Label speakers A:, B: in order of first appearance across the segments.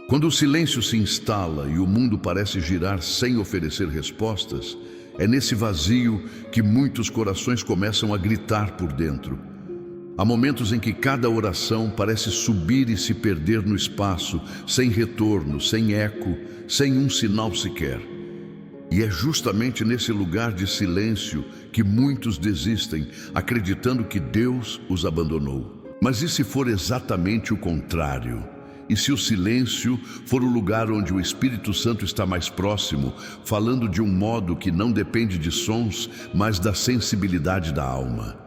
A: Quando o silêncio se instala e o mundo parece girar sem oferecer respostas, é nesse vazio que muitos corações começam a gritar por dentro. Há momentos em que cada oração parece subir e se perder no espaço, sem retorno, sem eco, sem um sinal sequer. E é justamente nesse lugar de silêncio que muitos desistem, acreditando que Deus os abandonou. Mas e se for exatamente o contrário? E se o silêncio for o lugar onde o Espírito Santo está mais próximo, falando de um modo que não depende de sons, mas da sensibilidade da alma?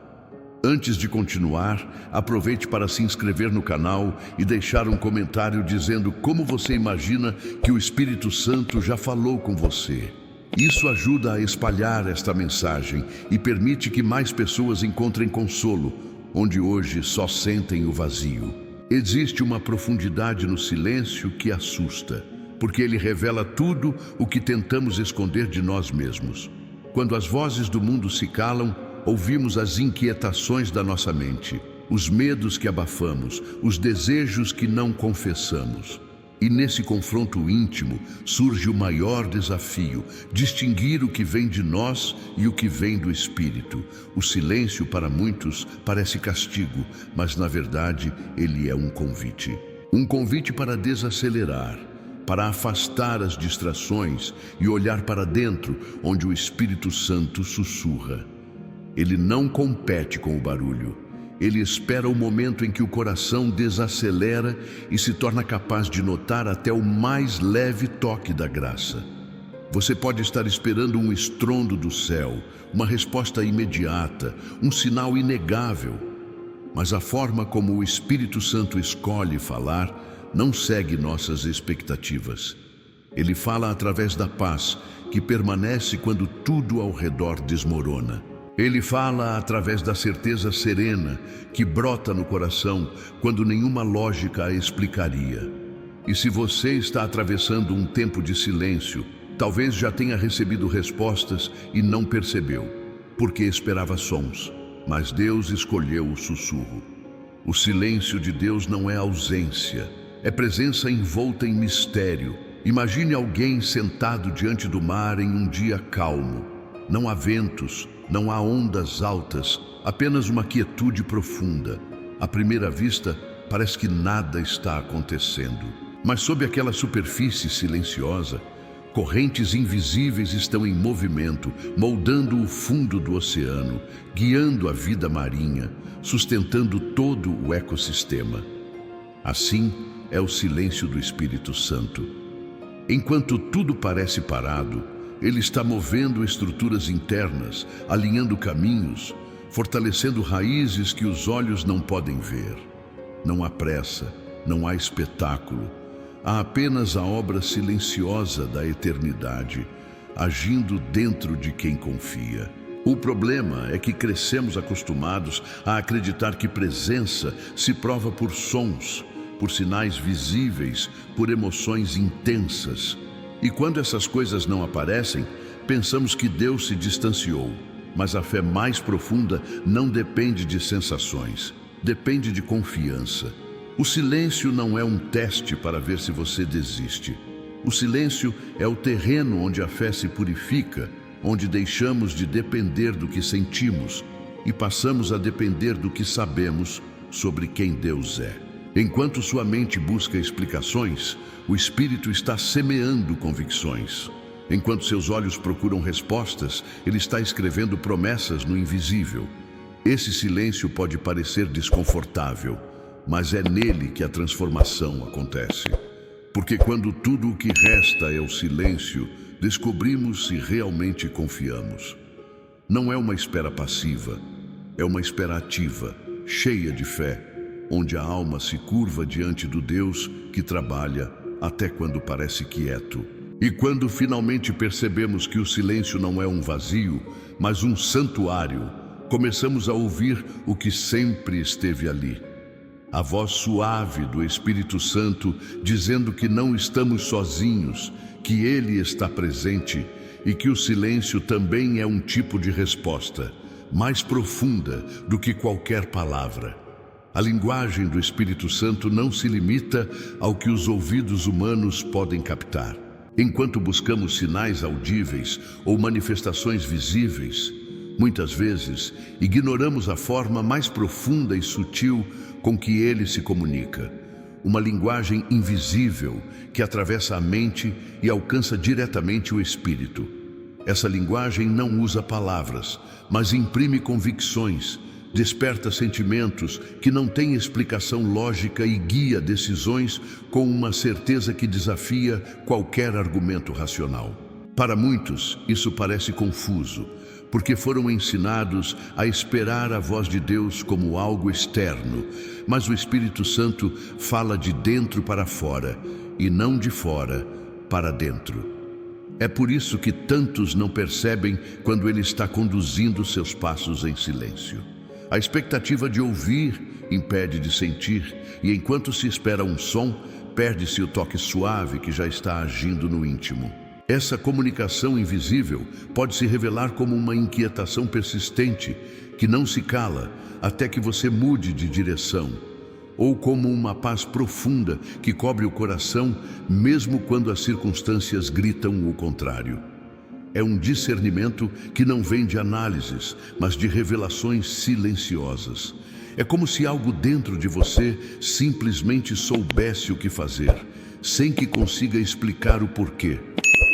A: Antes de continuar, aproveite para se inscrever no canal e deixar um comentário dizendo como você imagina que o Espírito Santo já falou com você. Isso ajuda a espalhar esta mensagem e permite que mais pessoas encontrem consolo, onde hoje só sentem o vazio. Existe uma profundidade no silêncio que assusta, porque ele revela tudo o que tentamos esconder de nós mesmos. Quando as vozes do mundo se calam, ouvimos as inquietações da nossa mente, os medos que abafamos, os desejos que não confessamos. E nesse confronto íntimo surge o maior desafio: distinguir o que vem de nós e o que vem do Espírito. O silêncio para muitos parece castigo, mas na verdade ele é um convite. Um convite para desacelerar, para afastar as distrações e olhar para dentro, onde o Espírito Santo sussurra. Ele não compete com o barulho. Ele espera o momento em que o coração desacelera e se torna capaz de notar até o mais leve toque da graça. Você pode estar esperando um estrondo do céu, uma resposta imediata, um sinal inegável. Mas a forma como o Espírito Santo escolhe falar não segue nossas expectativas. Ele fala através da paz, que permanece quando tudo ao redor desmorona. Ele fala através da certeza serena que brota no coração quando nenhuma lógica a explicaria. E se você está atravessando um tempo de silêncio, talvez já tenha recebido respostas e não percebeu, porque esperava sons, mas Deus escolheu o sussurro. O silêncio de Deus não é ausência, é presença envolta em mistério. Imagine alguém sentado diante do mar em um dia calmo. Não há ventos, não há ondas altas, apenas uma quietude profunda. À primeira vista, parece que nada está acontecendo. Mas sob aquela superfície silenciosa, correntes invisíveis estão em movimento, moldando o fundo do oceano, guiando a vida marinha, sustentando todo o ecossistema. Assim é o silêncio do Espírito Santo. Enquanto tudo parece parado, Ele está movendo estruturas internas, alinhando caminhos, fortalecendo raízes que os olhos não podem ver. Não há pressa, não há espetáculo. Há apenas a obra silenciosa da eternidade, agindo dentro de quem confia. O problema é que crescemos acostumados a acreditar que presença se prova por sons, por sinais visíveis, por emoções intensas. E quando essas coisas não aparecem, pensamos que Deus se distanciou. Mas a fé mais profunda não depende de sensações, depende de confiança. O silêncio não é um teste para ver se você desiste. O silêncio é o terreno onde a fé se purifica, onde deixamos de depender do que sentimos e passamos a depender do que sabemos sobre quem Deus é. Enquanto sua mente busca explicações, o Espírito está semeando convicções. Enquanto seus olhos procuram respostas, ele está escrevendo promessas no invisível. Esse silêncio pode parecer desconfortável, mas é nele que a transformação acontece. Porque quando tudo o que resta é o silêncio, descobrimos se realmente confiamos. Não é uma espera passiva, é uma espera ativa, cheia de fé, onde a alma se curva diante do Deus que trabalha até quando parece quieto. E quando finalmente percebemos que o silêncio não é um vazio, mas um santuário, começamos a ouvir o que sempre esteve ali. A voz suave do Espírito Santo dizendo que não estamos sozinhos, que Ele está presente e que o silêncio também é um tipo de resposta, mais profunda do que qualquer palavra. A linguagem do Espírito Santo não se limita ao que os ouvidos humanos podem captar. Enquanto buscamos sinais audíveis ou manifestações visíveis, muitas vezes ignoramos a forma mais profunda e sutil com que ele se comunica. Uma linguagem invisível que atravessa a mente e alcança diretamente o espírito. Essa linguagem não usa palavras, mas imprime convicções, desperta sentimentos que não têm explicação lógica e guia decisões com uma certeza que desafia qualquer argumento racional. Para muitos, isso parece confuso, porque foram ensinados a esperar a voz de Deus como algo externo, mas o Espírito Santo fala de dentro para fora e não de fora para dentro. É por isso que tantos não percebem quando ele está conduzindo seus passos em silêncio. A expectativa de ouvir impede de sentir, e enquanto se espera um som, perde-se o toque suave que já está agindo no íntimo. Essa comunicação invisível pode se revelar como uma inquietação persistente que não se cala até que você mude de direção, ou como uma paz profunda que cobre o coração mesmo quando as circunstâncias gritam o contrário. É um discernimento que não vem de análises, mas de revelações silenciosas. É como se algo dentro de você simplesmente soubesse o que fazer, sem que consiga explicar o porquê.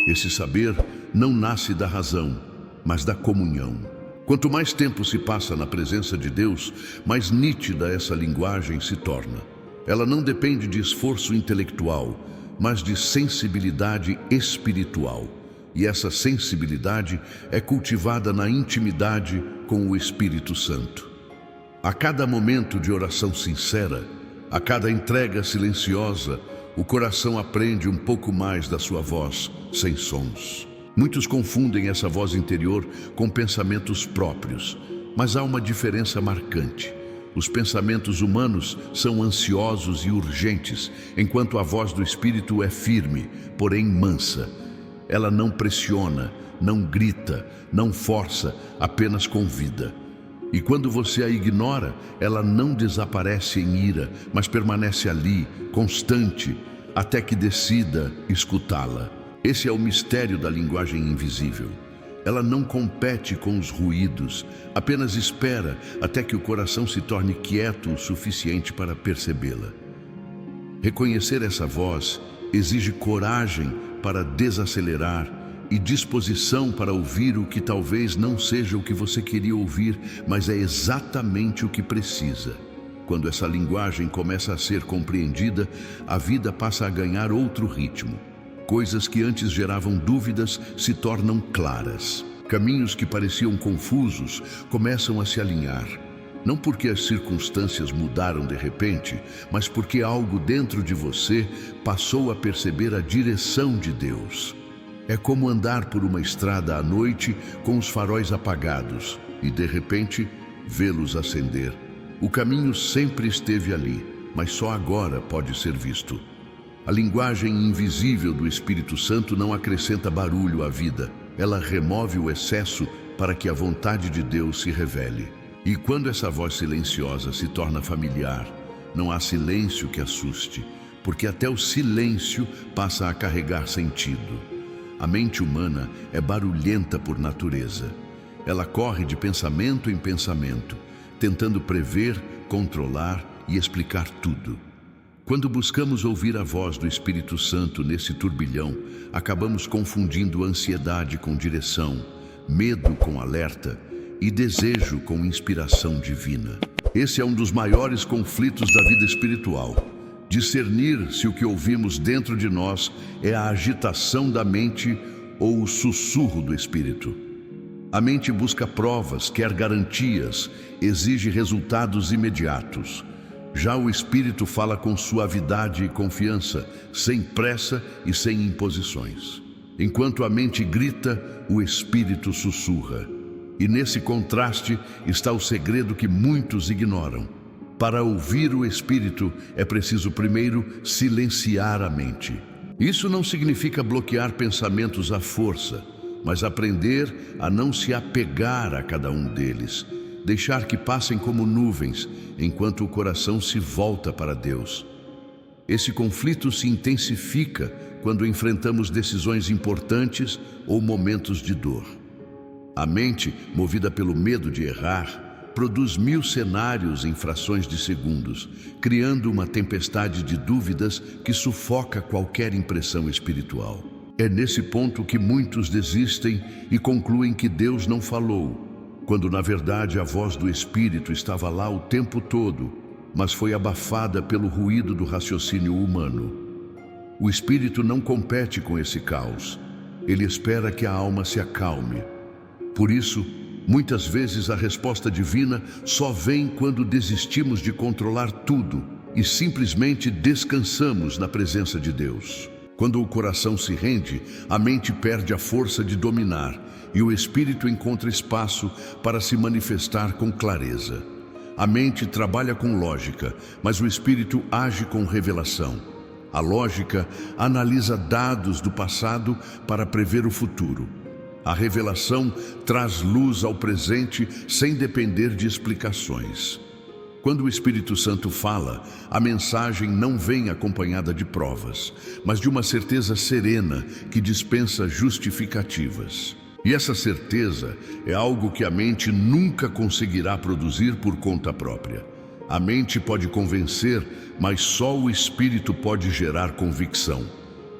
A: Esse saber não nasce da razão, mas da comunhão. Quanto mais tempo se passa na presença de Deus, mais nítida essa linguagem se torna. Ela não depende de esforço intelectual, mas de sensibilidade espiritual. E essa sensibilidade é cultivada na intimidade com o Espírito Santo. A cada momento de oração sincera, a cada entrega silenciosa, o coração aprende um pouco mais da sua voz, sem sons. Muitos confundem essa voz interior com pensamentos próprios, mas há uma diferença marcante. Os pensamentos humanos são ansiosos e urgentes, enquanto a voz do Espírito é firme, porém mansa. Ela não pressiona, não grita, não força, apenas convida. E quando você a ignora, ela não desaparece em ira, mas permanece ali, constante, até que decida escutá-la. Esse é o mistério da linguagem invisível. Ela não compete com os ruídos, apenas espera até que o coração se torne quieto o suficiente para percebê-la. Reconhecer essa voz exige coragem para desacelerar e disposição para ouvir o que talvez não seja o que você queria ouvir, mas é exatamente o que precisa. Quando essa linguagem começa a ser compreendida, a vida passa a ganhar outro ritmo. Coisas que antes geravam dúvidas se tornam claras. Caminhos que pareciam confusos começam a se alinhar. Não porque as circunstâncias mudaram de repente, mas porque algo dentro de você passou a perceber a direção de Deus. É como andar por uma estrada à noite com os faróis apagados e, de repente, vê-los acender. O caminho sempre esteve ali, mas só agora pode ser visto. A linguagem invisível do Espírito Santo não acrescenta barulho à vida. Ela remove o excesso para que a vontade de Deus se revele. E quando essa voz silenciosa se torna familiar, não há silêncio que assuste, porque até o silêncio passa a carregar sentido. A mente humana é barulhenta por natureza. Ela corre de pensamento em pensamento, tentando prever, controlar e explicar tudo. Quando buscamos ouvir a voz do Espírito Santo nesse turbilhão, acabamos confundindo ansiedade com direção, medo com alerta e desejo com inspiração divina. Esse é um dos maiores conflitos da vida espiritual. Discernir se o que ouvimos dentro de nós é a agitação da mente ou o sussurro do Espírito. A mente busca provas, quer garantias, exige resultados imediatos. Já o Espírito fala com suavidade e confiança, sem pressa e sem imposições. Enquanto a mente grita, o Espírito sussurra. E nesse contraste está o segredo que muitos ignoram. Para ouvir o Espírito, é preciso primeiro silenciar a mente. Isso não significa bloquear pensamentos à força, mas aprender a não se apegar a cada um deles, deixar que passem como nuvens, enquanto o coração se volta para Deus. Esse conflito se intensifica quando enfrentamos decisões importantes ou momentos de dor. A mente, movida pelo medo de errar, produz 1000 cenários em frações de segundos, criando uma tempestade de dúvidas que sufoca qualquer impressão espiritual. É nesse ponto que muitos desistem e concluem que Deus não falou, quando na verdade a voz do Espírito estava lá o tempo todo, mas foi abafada pelo ruído do raciocínio humano. O Espírito não compete com esse caos. Ele espera que a alma se acalme. Por isso, muitas vezes a resposta divina só vem quando desistimos de controlar tudo e simplesmente descansamos na presença de Deus. Quando o coração se rende, a mente perde a força de dominar e o espírito encontra espaço para se manifestar com clareza. A mente trabalha com lógica, mas o espírito age com revelação. A lógica analisa dados do passado para prever o futuro. A revelação traz luz ao presente sem depender de explicações. Quando o Espírito Santo fala, a mensagem não vem acompanhada de provas, mas de uma certeza serena que dispensa justificativas. E essa certeza é algo que a mente nunca conseguirá produzir por conta própria. A mente pode convencer, mas só o Espírito pode gerar convicção.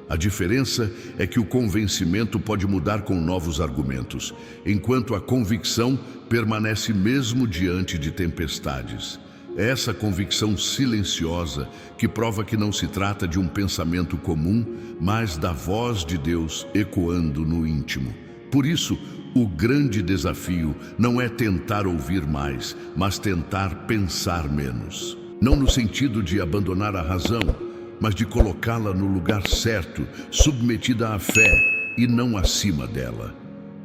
A: A diferença é que o convencimento pode mudar com novos argumentos, enquanto a convicção permanece mesmo diante de tempestades. É essa convicção silenciosa que prova que não se trata de um pensamento comum, mas da voz de Deus ecoando no íntimo. Por isso, o grande desafio não é tentar ouvir mais, mas tentar pensar menos. Não no sentido de abandonar a razão, mas de colocá-la no lugar certo, submetida à fé e não acima dela.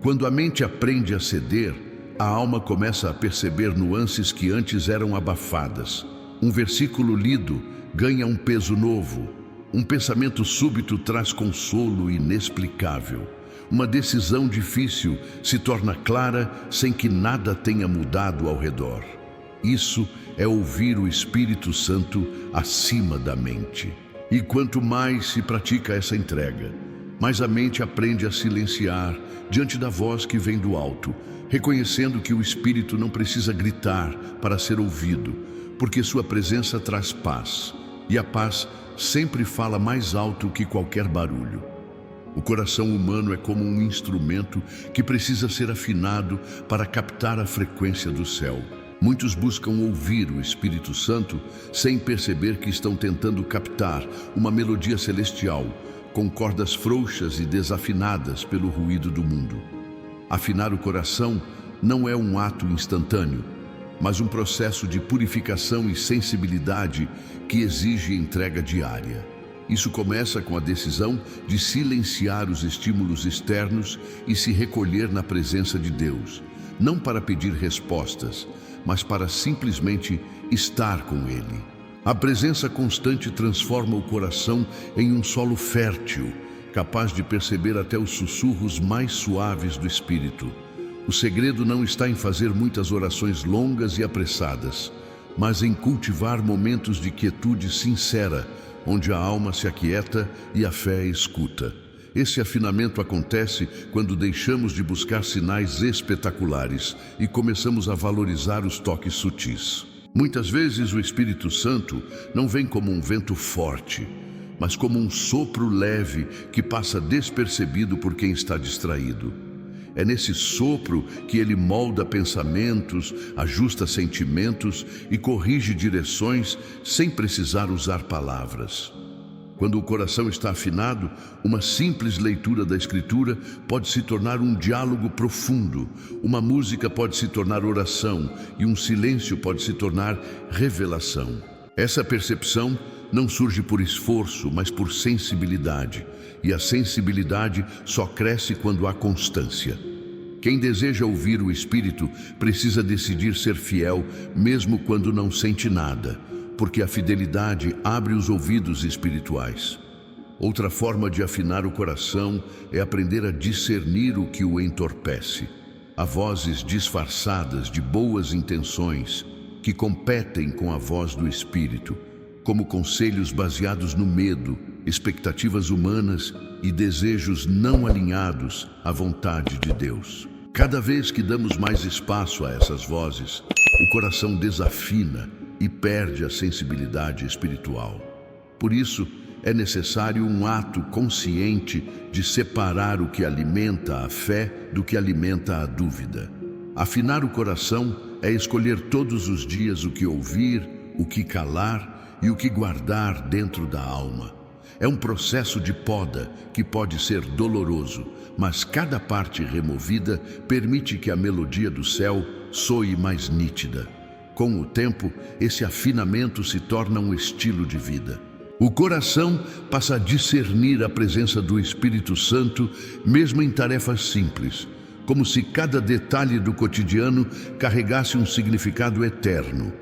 A: Quando a mente aprende a ceder, a alma começa a perceber nuances que antes eram abafadas. Um versículo lido ganha um peso novo. Um pensamento súbito traz consolo inexplicável. Uma decisão difícil se torna clara sem que nada tenha mudado ao redor. Isso é ouvir o Espírito Santo acima da mente. E quanto mais se pratica essa entrega, mais a mente aprende a silenciar diante da voz que vem do alto, reconhecendo que o Espírito não precisa gritar para ser ouvido, porque sua presença traz paz, e a paz sempre fala mais alto que qualquer barulho. O coração humano é como um instrumento que precisa ser afinado para captar a frequência do céu. Muitos buscam ouvir o Espírito Santo sem perceber que estão tentando captar uma melodia celestial, com cordas frouxas e desafinadas pelo ruído do mundo. Afinar o coração não é um ato instantâneo, mas um processo de purificação e sensibilidade que exige entrega diária. Isso começa com a decisão de silenciar os estímulos externos e se recolher na presença de Deus, não para pedir respostas, mas para simplesmente estar com Ele. A presença constante transforma o coração em um solo fértil, capaz de perceber até os sussurros mais suaves do Espírito. O segredo não está em fazer muitas orações longas e apressadas, mas em cultivar momentos de quietude sincera, onde a alma se aquieta e a fé escuta. Esse afinamento acontece quando deixamos de buscar sinais espetaculares e começamos a valorizar os toques sutis. Muitas vezes o Espírito Santo não vem como um vento forte, mas como um sopro leve que passa despercebido por quem está distraído. É nesse sopro que ele molda pensamentos, ajusta sentimentos e corrige direções sem precisar usar palavras. Quando o coração está afinado, uma simples leitura da Escritura pode se tornar um diálogo profundo, uma música pode se tornar oração e um silêncio pode se tornar revelação. Essa percepção não surge por esforço, mas por sensibilidade, e a sensibilidade só cresce quando há constância. Quem deseja ouvir o Espírito precisa decidir ser fiel, mesmo quando não sente nada, porque a fidelidade abre os ouvidos espirituais. Outra forma de afinar o coração é aprender a discernir o que o entorpece. há vozes disfarçadas de boas intenções que competem com a voz do Espírito, como conselhos baseados no medo, expectativas humanas e desejos não alinhados à vontade de Deus. Cada vez que damos mais espaço a essas vozes, o coração desafina e perde a sensibilidade espiritual. Por isso, é necessário um ato consciente de separar o que alimenta a fé do que alimenta a dúvida. Afinar o coração é escolher todos os dias o que ouvir, o que calar e o que guardar dentro da alma. É um processo de poda que pode ser doloroso, mas cada parte removida permite que a melodia do céu soe mais nítida. Com o tempo, esse afinamento se torna um estilo de vida. O coração passa a discernir a presença do Espírito Santo, mesmo em tarefas simples, como se cada detalhe do cotidiano carregasse um significado eterno.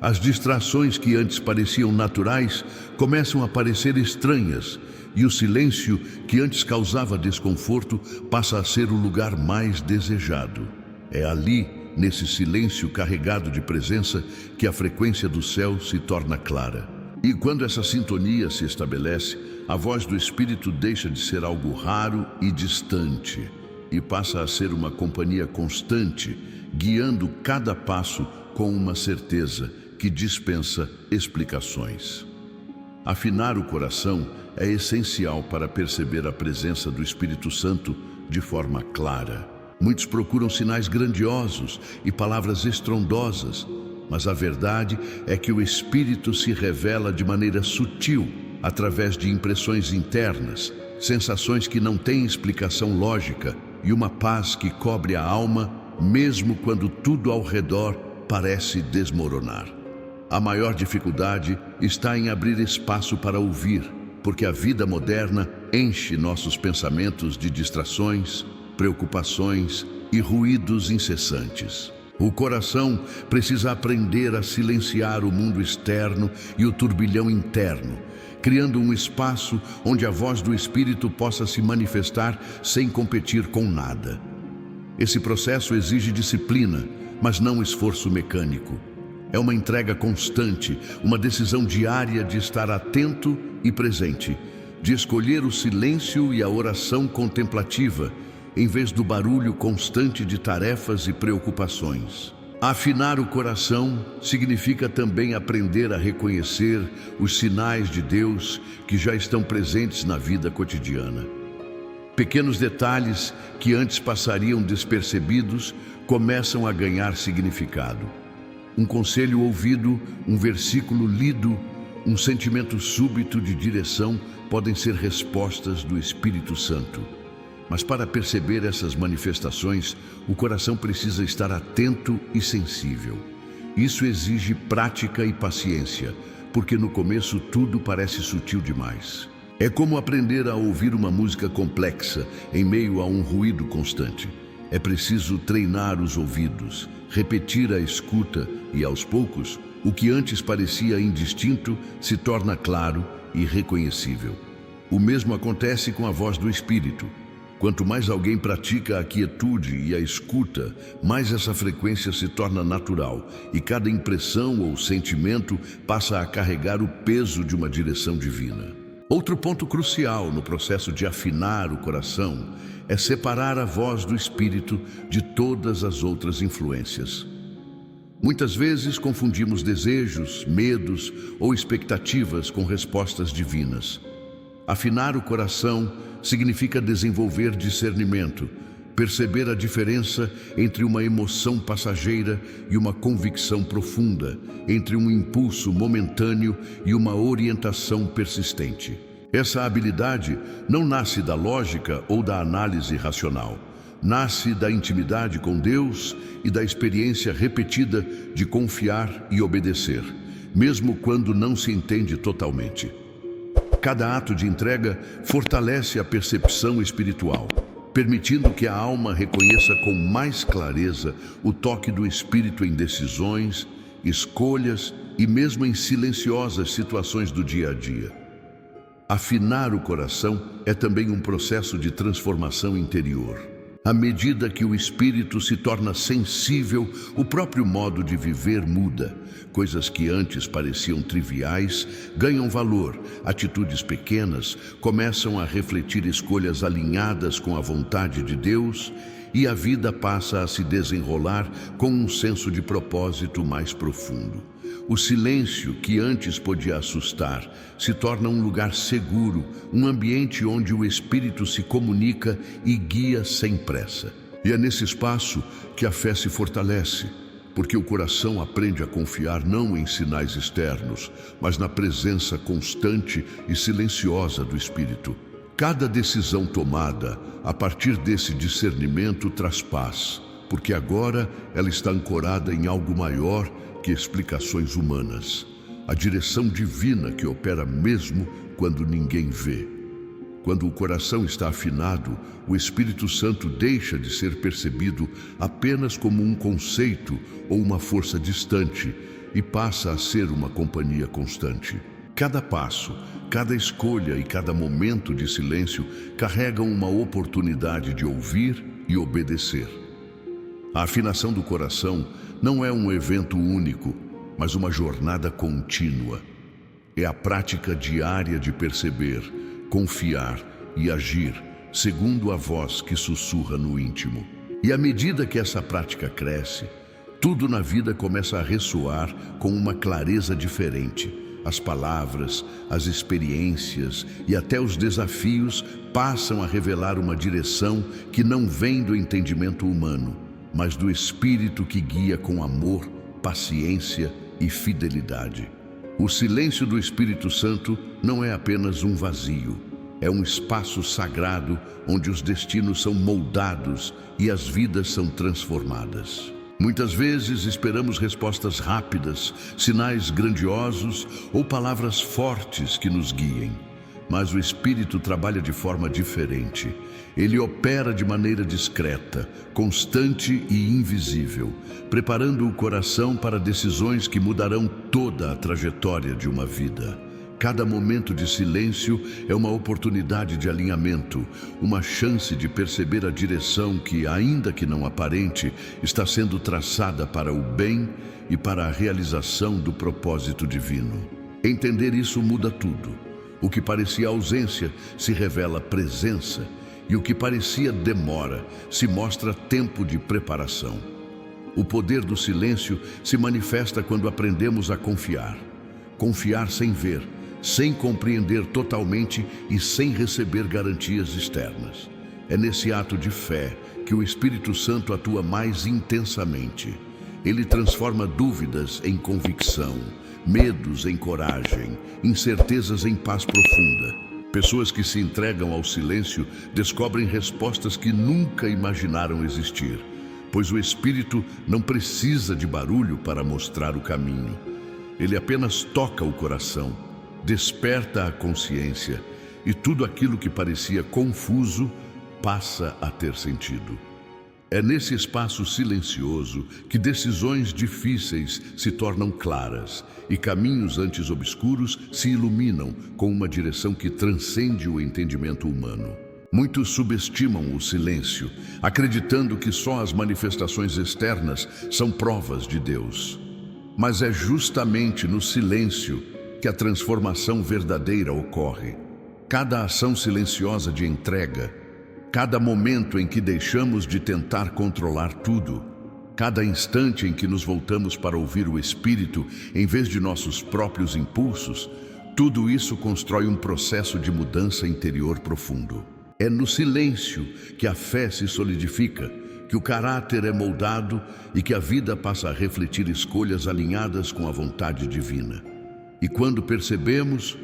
A: As distrações que antes pareciam naturais começam a parecer estranhas, e o silêncio que antes causava desconforto passa a ser o lugar mais desejado. É ali, nesse silêncio carregado de presença, que a frequência do céu se torna clara. E quando essa sintonia se estabelece, a voz do Espírito deixa de ser algo raro e distante e passa a ser uma companhia constante, guiando cada passo com uma certeza que dispensa explicações. Afinar o coração é essencial para perceber a presença do Espírito Santo de forma clara. Muitos procuram sinais grandiosos e palavras estrondosas, mas a verdade é que o Espírito se revela de maneira sutil, através de impressões internas, sensações que não têm explicação lógica e uma paz que cobre a alma, mesmo quando tudo ao redor parece desmoronar. A maior dificuldade está em abrir espaço para ouvir, porque a vida moderna enche nossos pensamentos de distrações, preocupações e ruídos incessantes. O coração precisa aprender a silenciar o mundo externo e o turbilhão interno, criando um espaço onde a voz do Espírito possa se manifestar sem competir com nada. Esse processo exige disciplina, mas não esforço mecânico. É uma entrega constante, uma decisão diária de estar atento e presente, de escolher o silêncio e a oração contemplativa, em vez do barulho constante de tarefas e preocupações. Afinar o coração significa também aprender a reconhecer os sinais de Deus que já estão presentes na vida cotidiana. Pequenos detalhes que antes passariam despercebidos começam a ganhar significado. Um conselho ouvido, um versículo lido, um sentimento súbito de direção podem ser respostas do Espírito Santo. Mas para perceber essas manifestações, o coração precisa estar atento e sensível. Isso exige prática e paciência, porque no começo tudo parece sutil demais. É como aprender a ouvir uma música complexa em meio a um ruído constante. É preciso treinar os ouvidos, repetir a escuta e, aos poucos, o que antes parecia indistinto se torna claro e reconhecível. O mesmo acontece com a voz do Espírito. Quanto mais alguém pratica a quietude e a escuta, mais essa frequência se torna natural e cada impressão ou sentimento passa a carregar o peso de uma direção divina. Outro ponto crucial no processo de afinar o coração é separar a voz do Espírito de todas as outras influências. Muitas vezes confundimos desejos, medos ou expectativas com respostas divinas. Afinar o coração significa desenvolver discernimento, perceber a diferença entre uma emoção passageira e uma convicção profunda, entre um impulso momentâneo e uma orientação persistente. Essa habilidade não nasce da lógica ou da análise racional. Nasce da intimidade com Deus e da experiência repetida de confiar e obedecer, mesmo quando não se entende totalmente. Cada ato de entrega fortalece a percepção espiritual, permitindo que a alma reconheça com mais clareza o toque do Espírito em decisões, escolhas e mesmo em silenciosas situações do dia a dia. Afinar o coração é também um processo de transformação interior. À medida que o espírito se torna sensível, o próprio modo de viver muda. Coisas que antes pareciam triviais ganham valor. Atitudes pequenas começam a refletir escolhas alinhadas com a vontade de Deus e a vida passa a se desenrolar com um senso de propósito mais profundo. O silêncio, que antes podia assustar, se torna um lugar seguro, um ambiente onde o espírito se comunica e guia sem pressa. E é nesse espaço que a fé se fortalece, porque o coração aprende a confiar não em sinais externos, mas na presença constante e silenciosa do Espírito. Cada decisão tomada a partir desse discernimento traz paz, porque agora ela está ancorada em algo maior que explicações humanas. A direção divina que opera mesmo quando ninguém vê. Quando o coração está afinado, o Espírito Santo deixa de ser percebido apenas como um conceito ou uma força distante e passa a ser uma companhia constante. Cada passo, cada escolha e cada momento de silêncio carregam uma oportunidade de ouvir e obedecer. A afinação do coração não é um evento único, mas uma jornada contínua. É a prática diária de perceber, confiar e agir segundo a voz que sussurra no íntimo. E à medida que essa prática cresce, tudo na vida começa a ressoar com uma clareza diferente. As palavras, as experiências e até os desafios passam a revelar uma direção que não vem do entendimento humano, mas do Espírito que guia com amor, paciência e fidelidade. O silêncio do Espírito Santo não é apenas um vazio, é um espaço sagrado onde os destinos são moldados e as vidas são transformadas. Muitas vezes esperamos respostas rápidas, sinais grandiosos ou palavras fortes que nos guiem. Mas o Espírito trabalha de forma diferente. Ele opera de maneira discreta, constante e invisível, preparando o coração para decisões que mudarão toda a trajetória de uma vida. Cada momento de silêncio é uma oportunidade de alinhamento, uma chance de perceber a direção que, ainda que não aparente, está sendo traçada para o bem e para a realização do propósito divino. Entender isso muda tudo. O que parecia ausência se revela presença, e o que parecia demora se mostra tempo de preparação. O poder do silêncio se manifesta quando aprendemos a confiar. Confiar sem ver, sem compreender totalmente e sem receber garantias externas. É nesse ato de fé que o Espírito Santo atua mais intensamente. Ele transforma dúvidas em convicção, medos em coragem, incertezas em paz profunda. Pessoas que se entregam ao silêncio descobrem respostas que nunca imaginaram existir, pois o Espírito não precisa de barulho para mostrar o caminho. Ele apenas toca o coração, desperta a consciência e tudo aquilo que parecia confuso passa a ter sentido. É nesse espaço silencioso que decisões difíceis se tornam claras e caminhos antes obscuros se iluminam com uma direção que transcende o entendimento humano. Muitos subestimam o silêncio, acreditando que só as manifestações externas são provas de Deus. Mas é justamente no silêncio que a transformação verdadeira ocorre. Cada ação silenciosa de entrega, cada momento em que deixamos de tentar controlar tudo, cada instante em que nos voltamos para ouvir o Espírito em vez de nossos próprios impulsos, tudo isso constrói um processo de mudança interior profundo. É no silêncio que a fé se solidifica, que o caráter é moldado e que a vida passa a refletir escolhas alinhadas com a vontade divina. E quando percebemos,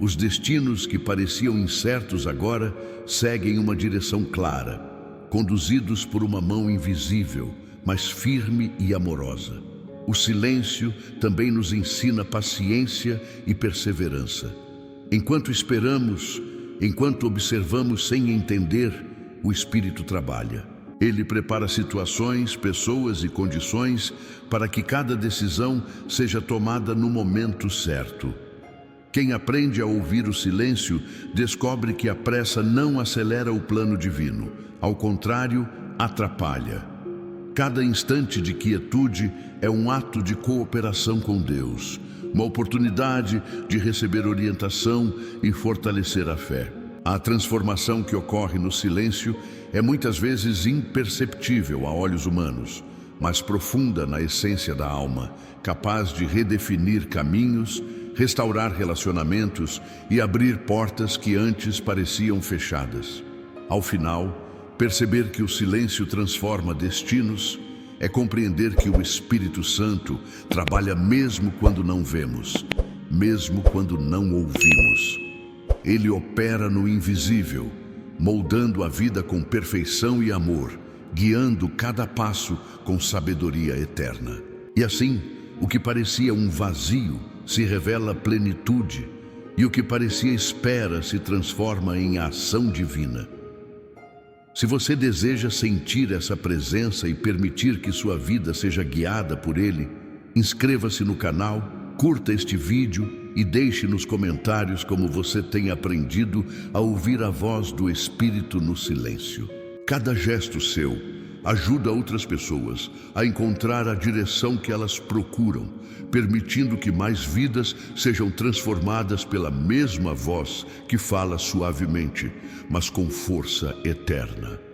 A: os destinos que pareciam incertos agora seguem uma direção clara, conduzidos por uma mão invisível, mas firme e amorosa. O silêncio também nos ensina paciência e perseverança. Enquanto esperamos, enquanto observamos sem entender, o Espírito trabalha. Ele prepara situações, pessoas e condições para que cada decisão seja tomada no momento certo. Quem aprende a ouvir o silêncio descobre que a pressa não acelera o plano divino. Ao contrário, atrapalha. Cada instante de quietude é um ato de cooperação com Deus, uma oportunidade de receber orientação e fortalecer a fé. A transformação que ocorre no silêncio é muitas vezes imperceptível a olhos humanos, mas profunda na essência da alma, capaz de redefinir caminhos, restaurar relacionamentos e abrir portas que antes pareciam fechadas. Ao final, perceber que o silêncio transforma destinos é compreender que o Espírito Santo trabalha mesmo quando não vemos, mesmo quando não ouvimos. Ele opera no invisível, moldando a vida com perfeição e amor, guiando cada passo com sabedoria eterna. E assim, o que parecia um vazio se revela plenitude, e o que parecia espera se transforma em ação divina. Se você deseja sentir essa presença e permitir que sua vida seja guiada por Ele, inscreva-se no canal, curta este vídeo e deixe nos comentários como você tem aprendido a ouvir a voz do Espírito no silêncio. Cada gesto seu ajuda outras pessoas a encontrar a direção que elas procuram, permitindo que mais vidas sejam transformadas pela mesma voz que fala suavemente, mas com força eterna.